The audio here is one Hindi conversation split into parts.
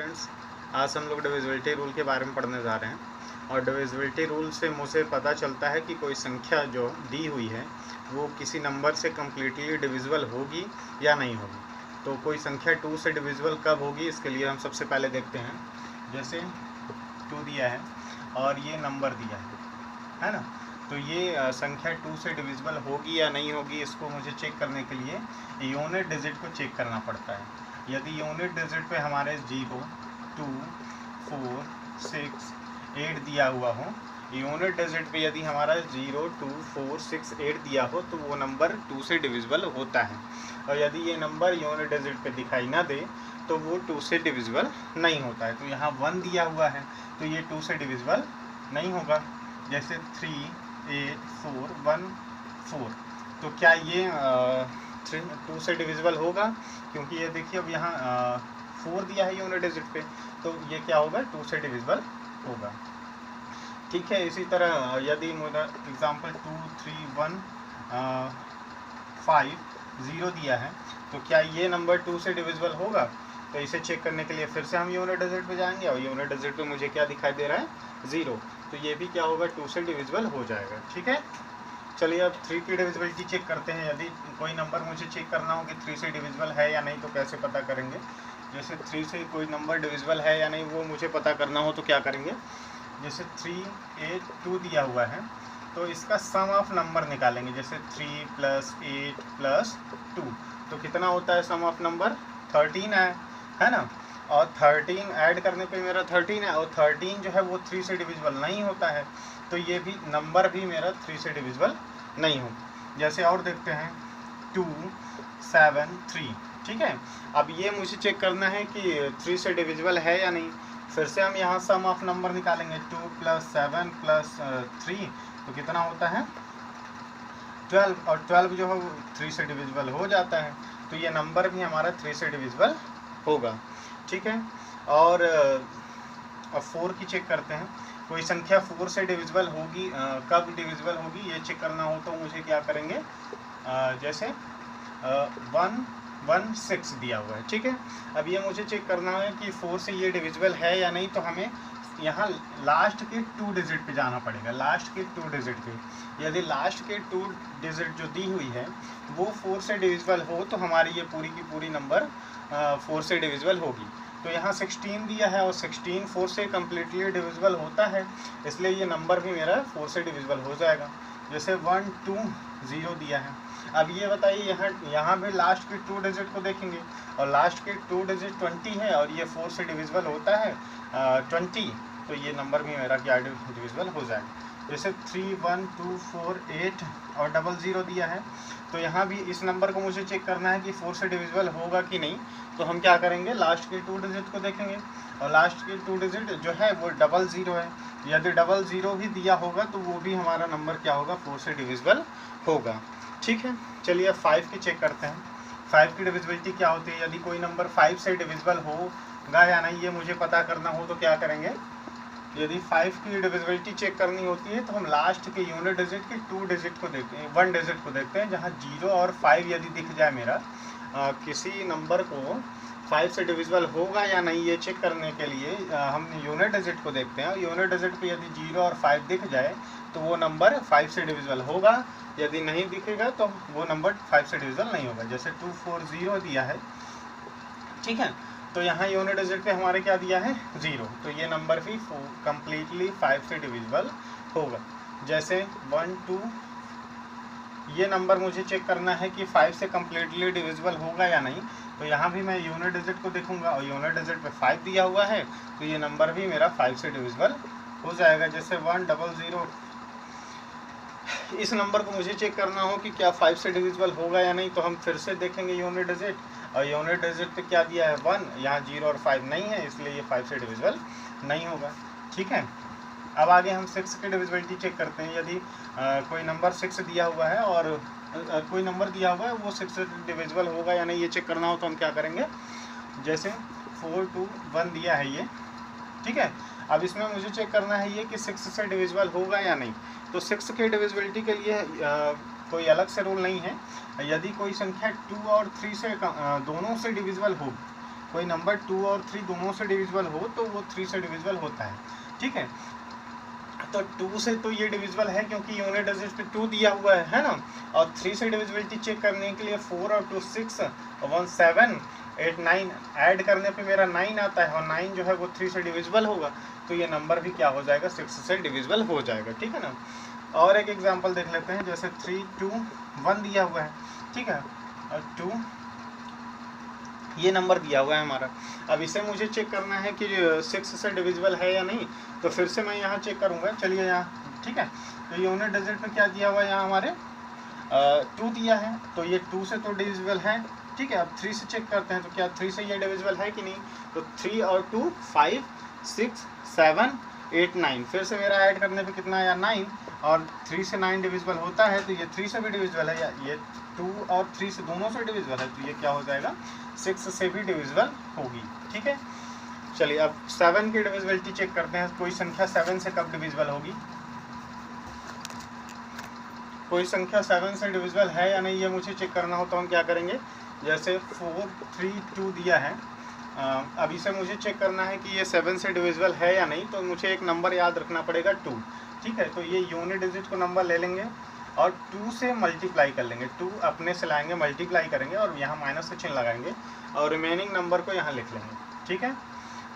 स्टूडेंट्स, आज हम लोग डिविजिबिलिटी रूल के बारे में पढ़ने जा रहे हैं। और डिविजिबिलिटी रूल से मुझे पता चलता है कि कोई संख्या जो दी हुई है वो किसी नंबर से कम्प्लीटली डिविजिबल होगी या नहीं होगी। तो कोई संख्या 2 से डिविजिबल कब होगी, इसके लिए हम सबसे पहले देखते हैं। जैसे 2 दिया है और ये नंबर दिया है ना, तो ये संख्या 2 से डिविजिबल होगी या नहीं होगी, इसको मुझे चेक करने के लिए यूनिट डिजिट को चेक करना पड़ता है। यदि यूनिट डिजिट पे हमारे 0, 2, 4, 6, 8 दिया हुआ हो, यूनिट डिजिट पे यदि हमारा 0, 2, 4, 6, 8 दिया हो तो वो नंबर 2 से डिविजिबल होता है। और यदि ये नंबर यूनिट डिजिट पे दिखाई ना दे तो वो 2 से डिविजिबल नहीं होता है। तो यहाँ 1 दिया हुआ है तो ये 2 से डिविजिबल नहीं होगा। जैसे 3, 8, 4, 1, 4, तो क्या ये 2 से डिविजिबल होगा? क्योंकि ये देखिए अब यहाँ 4 दिया है यूनिट डिजिट पे, तो ये क्या होगा, 2 से डिविजिबल होगा। ठीक है, इसी तरह यदि मेरा एग्जाम्पल 2, 3, 1, 5, 0 दिया है तो क्या ये नंबर 2 से डिविजिबल होगा? तो इसे चेक करने के लिए फिर से हम यूनिट डिजिट पे जाएंगे और यूनिट डिजिट पे मुझे क्या दिखाई दे रहा है, 0, तो ये भी क्या होगा, 2 से डिविजिबल हो जाएगा। ठीक है, चलिए अब 3 की डिविजिबिलिटी चेक करते हैं। यदि कोई नंबर मुझे चेक करना हो कि 3 से डिविजिबल है या नहीं तो कैसे पता करेंगे। जैसे 3 से कोई नंबर डिविजिबल है या नहीं वो मुझे पता करना हो तो क्या करेंगे। जैसे 3, 8, 2 दिया हुआ है तो इसका सम ऑफ नंबर निकालेंगे। जैसे 3 + 8 + 2 तो कितना होता है सम ऑफ नंबर, 13 है ना। और 13 ऐड करने पे मेरा 13 है और 13 जो है वो 3 से डिविजिबल नहीं होता है, तो ये भी नंबर भी मेरा 3 से डिविजिबल नहीं हो। जैसे और देखते हैं 2, 7, 3। ठीक है, अब ये मुझे चेक करना है कि 3 से डिविजिबल है या नहीं। फिर से हम यहाँ सम ऑफ नंबर निकालेंगे। 2 + 7 + 3 तो कितना होता है, 12, और 12 जो है वो 3 से डिविजिबल हो जाता है, तो ये नंबर भी हमारा 3 से डिविजिबल होगा। ठीक है, और अब 4 की चेक करते हैं। कोई संख्या 4 से डिविजिबल होगी, कब डिविजिबल होगी ये चेक करना हो तो मुझे क्या करेंगे। जैसे 1, 1, 6 दिया हुआ है। ठीक है, अब ये मुझे चेक करना है कि 4 से ये डिविजिबल है या नहीं, तो हमें यहाँ लास्ट के 2 डिजिट पे जाना पड़ेगा। लास्ट के 2 डिजिट पे यदि लास्ट के 2 डिजिट जो दी हुई है वो 4 से डिविजिबल हो तो हमारी ये पूरी की पूरी नंबर 4 से डिविजिबल होगी। तो यहाँ 16 दिया है और 16 4 से कम्प्लीटली डिविजिबल होता है, इसलिए ये नंबर भी मेरा 4 से डिविजिबल हो जाएगा। जैसे 1, 2, 0 दिया है। अब ये बताइए यहाँ भी लास्ट के 2 डिजिट को देखेंगे और लास्ट के 2 डिजिट 20 है और ये 4 से डिविजिबल होता है 20, तो ये नंबर भी मेरा क्या डिविजिबल हो जाएगा। जैसे 3, 1, 2, 4, 8 और 00 दिया है, तो यहाँ भी इस नंबर को मुझे चेक करना है कि 4 से डिविजिबल होगा कि नहीं। तो हम क्या करेंगे, लास्ट के 2 डिजिट को देखेंगे और लास्ट के 2 डिजिट जो है वो 00 है। यदि 00 भी दिया होगा तो वो भी हमारा नंबर क्या होगा, 4 से डिविजिबल होगा। ठीक है, चलिए अब 5 की चेक करते हैं। 5 की डिविजिबिलिटी क्या होती है। यदि कोई नंबर 5 से डिविजिबल होगा या नहीं ये मुझे पता करना हो तो क्या करेंगे। यदि 5 की डिविजिबिलिटी चेक करनी होती है तो हम लास्ट के यूनिट डिजिट के 2 डिजिट को देखते हैं, 1 डिजिट को देखते हैं। जहाँ 0 और 5 यदि दिख जाए मेरा, किसी नंबर को 5 से डिविजिबल होगा या नहीं ये चेक करने के लिए हम यूनिट डिजिट को देखते हैं। यूनिट डिजिट पे यदि 0 और 5 दिख जाए तो वो नंबर 5 से डिविजिबल होगा, यदि नहीं दिखेगा तो वो नंबर 5 से डिविजिबल नहीं होगा। जैसे 240 दिया है। ठीक है, तो यहाँ यूनिट डिजिट पे हमारे क्या दिया है, 0, तो ये नंबर भी कम्प्लीटली 5 से डिविजिबल होगा। जैसे 1, 2, ये नंबर मुझे चेक करना है कि 5 से कम्प्लीटली डिविजिबल होगा या नहीं, तो यहाँ भी मैं यूनिट डिजिट को देखूंगा और यूनिट डिजिट पे 5 दिया हुआ है तो ये नंबर भी मेरा 5 से डिविजिबल हो जाएगा। जैसे 100, इस नंबर को मुझे चेक करना हो कि क्या 5 से डिविजिबल होगा या नहीं, तो हम फिर से देखेंगे यूनिट डिजिट और यूनिट डिजिट पे क्या दिया है, 1, यहाँ 0 और 5 नहीं है, इसलिए ये 5 से डिविजिबल नहीं होगा। ठीक है, अब आगे हम 6 की डिविजिबिलिटी चेक करते हैं। यदि कोई नंबर 6 दिया हुआ है और कोई नंबर दिया हुआ है वो 6 से डिविजिबल होगा या नहीं ये चेक करना हो तो हम क्या करेंगे। जैसे 4, 2, 1 दिया है ये। ठीक है, अब इसमें मुझे चेक करना है ये कि 6 से डिविजिबल होगा या नहीं। तो 6 के डिविजिबिलिटी के लिए कोई अलग से रूल नहीं है। यदि कोई संख्या 2 और 3 से दोनों से डिविजिबल हो, कोई नंबर 2 और 3 दोनों से डिविजिबल हो तो वो 3 से डिविजिबल होता है, ठीक है। तो 2 से तो ये डिविजिबल है क्योंकि यूनिट डिजिट पे 2 दिया हुआ है ना। और 3 से डिविजिबिलिटी चेक करने के लिए 4 और 2 6 और 1 7 8 9 ऐड करने पे मेरा 9 आता है, और 9 जो है वो 3 से डिविजिबल होगा, तो ये नंबर भी क्या हो जाएगा, 6 से डिविजिबल हो जाएगा, ठीक है ना। और एक एग्जांपल देख लेते हैं, जैसे 3 2 1 दिया हुआ है, ठीक है, और 2 ये नंबर दिया हुआ है हमारा। अब इसे मुझे चेक करना है कि 6 से डिविजिबल है या नहीं, तो फिर से मैं यहाँ चेक करूँगा। चलिए यहाँ, ठीक है, तो यूनिट डिजिट में क्या दिया हुआ है, यहाँ हमारे 2 दिया है, तो ये 2 से तो डिविजिबल है, ठीक है। अब 3 से चेक करते हैं, तो क्या 3 से ये डिविजिबल है कि नहीं, तो 3 और 2 5 6 7 8 9, फिर से मेरा ऐड करने पे कितना आया 9, और 3 से 9 डिविजिबल होता है, तो ये 3 से भी डिविजिबल है, या ये 2 और 3 से दोनों से डिविजिबल है, तो ये क्या हो जाएगा, 6 से भी डिविजिबल होगी, ठीक है। चलिए अब 7 की डिविजिबिलिटी चेक करते हैं। कोई संख्या 7 से कब डिविजिबल होगी, कोई संख्या 7 से डिविजिबल है या नहीं, ये मुझे चेक करना हो तो हम क्या करेंगे, जैसे 4 3 2 दिया है, अब इसे मुझे चेक करना है कि ये 7 से डिविजिबल है या नहीं, तो मुझे एक नंबर याद रखना पड़ेगा 2, ठीक है। तो ये यूनिट डिजिट को नंबर ले लेंगे और 2 से मल्टीप्लाई कर लेंगे, 2 अपने से लाएंगे, मल्टीप्लाई करेंगे और यहाँ माइनस का चिन्ह लगाएंगे और रिमेनिंग नंबर को यहाँ लिख लेंगे, ठीक है।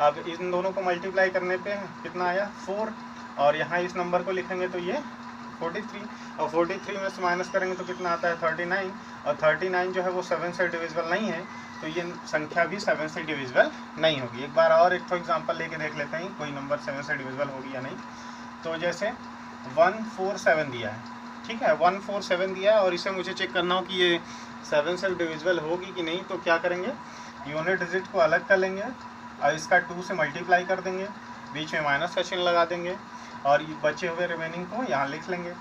अब इन दोनों को मल्टीप्लाई करने पे कितना आया 4, और यहाँ इस नंबर को लिखेंगे तो ये 43, और 43 में से माइनस करेंगे तो कितना आता है 39, और 39 जो है वो 7 से डिविजिबल नहीं है, तो ये संख्या भी 7 से डिविजिबल नहीं होगी। एक बार और एक तो एग्जांपल लेके देख लेते हैं कोई नंबर 7 से डिविजिबल होगी या नहीं। तो जैसे 147 दिया है, ठीक है, 147 दिया है, और इसे मुझे चेक करना हो कि ये 7 से डिविजिबल होगी कि नहीं, तो क्या करेंगे, यूनिट डिजिट को अलग कर लेंगे और इसका 2 से मल्टीप्लाई कर देंगे, बीच में माइनस का चिन्ह लगा देंगे और ये बचे हुए रिमेनिंग को यहाँ लिख लेंगे,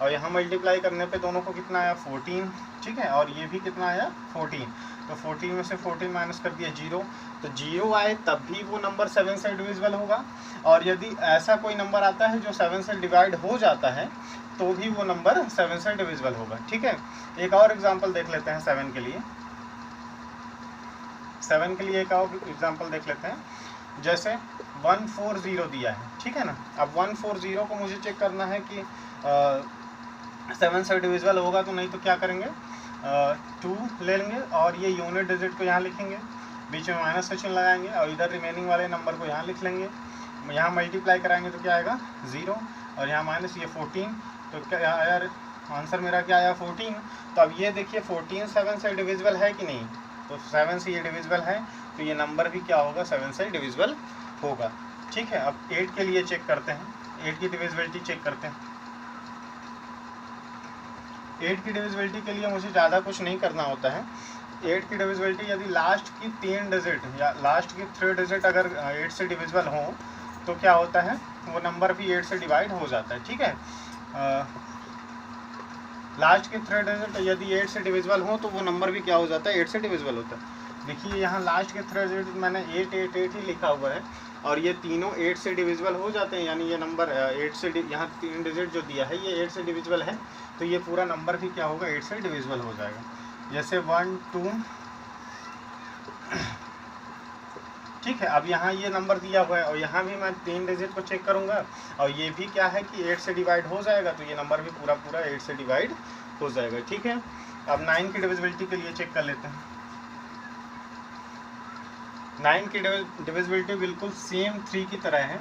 और यहाँ मल्टीप्लाई करने पे दोनों को कितना आया 14, ठीक है, और ये भी कितना आया 14, तो 14 में से 14 माइनस कर दिया 0, तो 0 आए तब भी वो नंबर 7 से डिविजिबल होगा, और यदि ऐसा कोई नंबर आता है जो 7 से डिवाइड हो जाता है तो भी वो नंबर 7 से डिविजिबल होगा, ठीक है। एक और एग्जांपल देख लेते हैं 7 के लिए, 7 के लिए एक और एग्जांपल देख लेते हैं, जैसे 140 दिया है, ठीक है ना। अब 140 को मुझे चेक करना है कि 7 से डिविजिबल होगा तो नहीं, तो क्या करेंगे, 2 ले लेंगे और ये यूनिट डिजिट को यहाँ लिखेंगे, बीच में माइनस का चिन्ह लगाएंगे और इधर रिमेनिंग वाले नंबर को यहाँ लिख लेंगे, यहाँ मल्टीप्लाई कराएंगे तो क्या आएगा 0, और यहाँ माइनस ये 14, तो क्या आया आंसर मेरा, क्या आया 14। तो अब ये देखिए 14 7 से डिविजिबल है कि नहीं, तो 7 से ये डिविजिबल है, तो ये नंबर भी क्या होगा 7 से डिविजिबल होगा, ठीक है। अब 8 के लिए चेक करते हैं, 8 की डिविजिबिलिटी चेक करते हैं। 8 की डिविजिबिलिटी के लिए मुझे ज़्यादा कुछ नहीं करना होता है। 8 की डिविजिबिलिटी यदि लास्ट की 3 डिजिट या लास्ट की 3 डिजिट अगर 8 से डिविजिबल हो तो क्या होता है, वो नंबर भी 8 से डिवाइड हो जाता है, ठीक है। लास्ट के 3 डिजिट यदि 8 से डिविजिबल हो तो वो नंबर भी क्या हो जाता है, 8 से डिविजिबल होता है। देखिए यहाँ लास्ट के 3 डिजिट मैंने 8 8 8 ही लिखा हुआ है, और ये तीनों 8 से डिविजिबल हो जाते हैं, यानी ये नंबर 8 से यहाँ 3 डिजिट जो दिया है ये 8 से डिविजिबल है, तो ये पूरा नंबर भी क्या होगा 8 से डिविजिबल हो जाएगा। जैसे 1 2, ठीक है। अब यहाँ ये नंबर दिया हुआ है और यहाँ भी मैं 3 डिजिट को चेक करूँगा, और ये भी क्या है कि 8 से डिवाइड हो जाएगा, तो ये नंबर भी पूरा 8 से डिवाइड हो जाएगा, ठीक है। अब 9 की डिविजिबिलिटी के लिए चेक कर लेते हैं। 9 की डिविजिबिलिटी बिल्कुल सेम 3 की तरह है।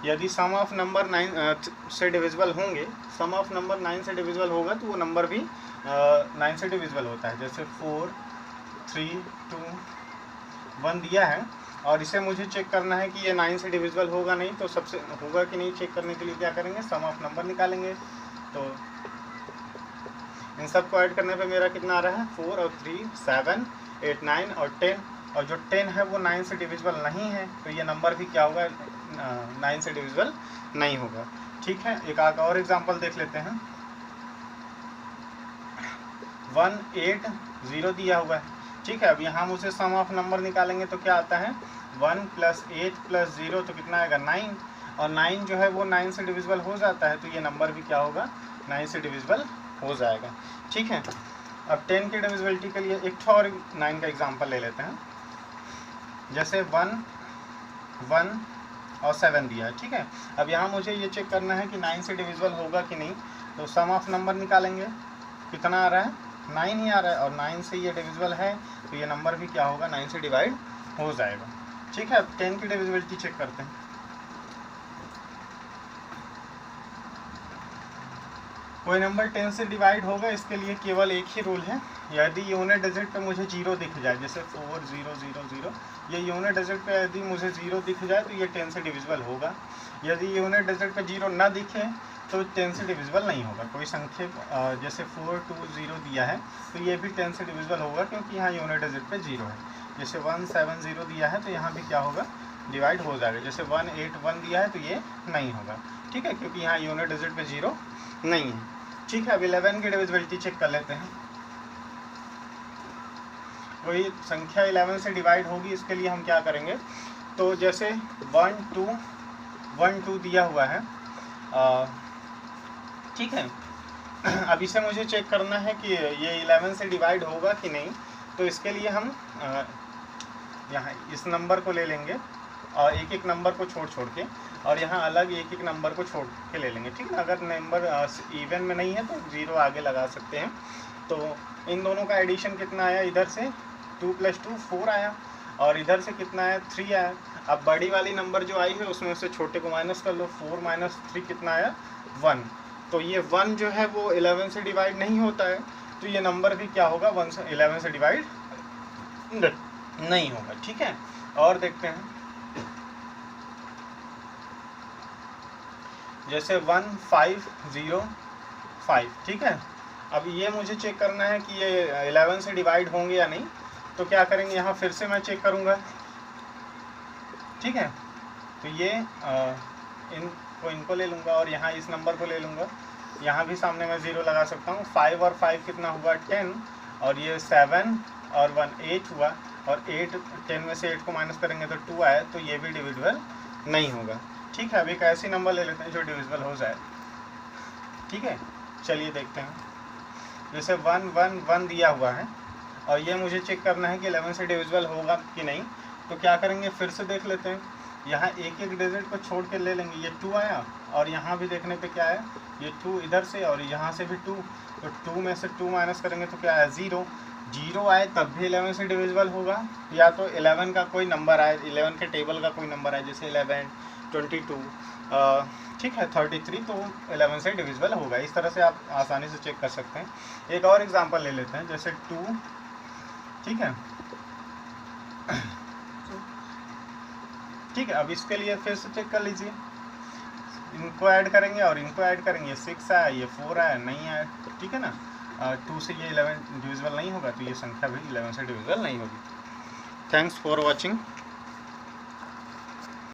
यदि सम ऑफ नंबर 9 से डिविजिबल होंगे, सम ऑफ नंबर 9 से डिविजिबल होगा तो वो नंबर भी 9 से डिविजिबल होता है। जैसे 4 3 2 1 दिया है, और इसे मुझे चेक करना है कि ये 9 से डिविजिबल होगा नहीं, तो सबसे होगा कि नहीं चेक करने के लिए क्या करेंगे, सम ऑफ नंबर निकालेंगे। तो इन सब को ऐड करने पे मेरा कितना आ रहा है 4 और 3 7 8 9 और 10, और जो 10 है वो 9 से डिविजिबल नहीं है, तो ये नंबर भी क्या होगा 9 से डिविजिबल नहीं होगा, ठीक है। एक और एग्जांपल देख लेते हैं। 1 8 0 दिया हुआ है, ठीक है। अब यहाँ मुझे सम ऑफ नंबर निकालेंगे तो क्या आता है 1 + 8 + 0, तो कितना आएगा 9, और 9 जो है वो 9 से डिविजिबल हो जाता है, तो ये नंबर भी क्या होगा 9 से डिविजिबल हो जाएगा, ठीक है। अब 10 की डिविजिबिलिटी के लिए एक और 9 का एग्जांपल ले लेते हैं। जैसे 1 1 और 7 दिया है, ठीक है। अब यहाँ मुझे ये चेक करना है कि 9 से डिविजिबल होगा कि नहीं, तो सम ऑफ नंबर निकालेंगे, कितना आ रहा है, 9 ही आ रहा है, और 9 से ये डिविजिबल है तो ये नंबर भी क्या होगा, 9 से डिवाइड हो जाएगा, ठीक है। अब 10 की डिविजिबिलिटी चेक करते हैं। कोई नंबर 10 से डिवाइड होगा, इसके लिए केवल एक ही रूल है, यदि यूनिट डिजिट पे मुझे 0 दिख जाए, जैसे 4 0 0 0, ये यूनिट डिजिट पे यदि मुझे 0 दिख जाए तो ये 10 से डिविजिबल होगा। यदि यूनिट डिजिट पे 0 ना दिखे तो 10 से डिविजिबल नहीं होगा। कोई संख्या जैसे 4 2 0 दिया है तो ये भी 10 से डिविजिबल होगा, क्योंकि यहाँ यूनिट डिजिट पे 0 है। जैसे 1 7 0 दिया है तो यहाँ भी क्या होगा, डिवाइड हो जाएगा। जैसे 1 8 1 दिया है तो ये नहीं होगा, ठीक है, क्योंकि यहाँ यूनिट डिजिट पे 0 नहीं है, ठीक है। अब 11 की डिविजिबिलिटी चेक कर लेते हैं। कोई संख्या 11 से डिवाइड होगी, इसके लिए हम क्या करेंगे, तो जैसे 1 2 दिया हुआ है, ठीक है। अब इसे मुझे चेक करना है कि ये 11 से डिवाइड होगा कि नहीं, तो इसके लिए हम यहाँ इस नंबर को ले लेंगे और एक एक नंबर को छोड़ के, और यहाँ अलग एक एक नंबर को छोड़ के ले लेंगे, ठीक है। अगर नंबर इवन में नहीं है तो 0 आगे लगा सकते हैं। तो इन दोनों का एडिशन कितना आया, इधर से 2 + 2 4 आया, और इधर से कितना आया, 3 आया। अब बड़ी वाली नंबर जो आई है उसमें से छोटे को माइनस कर लो, 4 - 3 कितना आया, 1। तो ये 1 जो है वो 11 से डिवाइड नहीं होता है, तो ये नंबर भी क्या होगा, 11 से डिवाइड नहीं होगा, ठीक है। और देखते हैं, जैसे 1 5 0 5, ठीक है। अब ये मुझे चेक करना है कि ये 11 से डिवाइड होंगे या नहीं, तो क्या करेंगे, यहाँ फिर से मैं चेक करूँगा, ठीक है। तो ये इनको ले लूँगा और यहाँ इस नंबर को ले लूँगा, यहाँ भी सामने मैं 0 लगा सकता हूँ। 5 और 5 कितना हुआ, 10, और ये 7 और 1 8 हुआ, और 8 10 में से 8 को माइनस करेंगे तो 2 आया, तो ये भी डिविजिबल नहीं होगा, ठीक है। अब एक ऐसी नंबर ले लेते हैं जो डिविजिबल हो जाए, ठीक है। चलिए देखते हैं, जैसे 1 1 1 दिया हुआ है और ये मुझे चेक करना है कि 11 से डिविजिबल होगा कि नहीं, तो क्या करेंगे, फिर से देख लेते हैं। यहाँ एक एक डिजिट को छोड़ के ले लेंगे, ये 2 आया, और यहाँ भी देखने पे क्या है, ये 2 इधर से और यहाँ से भी 2, तो 2 में से 2 माइनस करेंगे तो क्या है, 0 0 आए तब भी 11 से डिविजिबल होगा, या तो 11 का कोई नंबर आए, 11 के टेबल का कोई नंबर आए, जैसे 11 22 ठीक है 33, तो 11 से डिविजिबल होगा। इस तरह से आप आसानी से चेक कर सकते हैं। एक और एग्जांपल ले लेते हैं, जैसे 2, ठीक है, ठीक है। अब इसके लिए फिर से चेक कर लीजिए, इनको ऐड करेंगे और इनको ऐड करेंगे, 6 आया, ये 4 आया, नहीं आया, ठीक है ना। 2 से ये 11 डिविजिबल नहीं होगा, तो ये संख्या भी 11 से डिविजिबल नहीं होगी। Thanks for watching.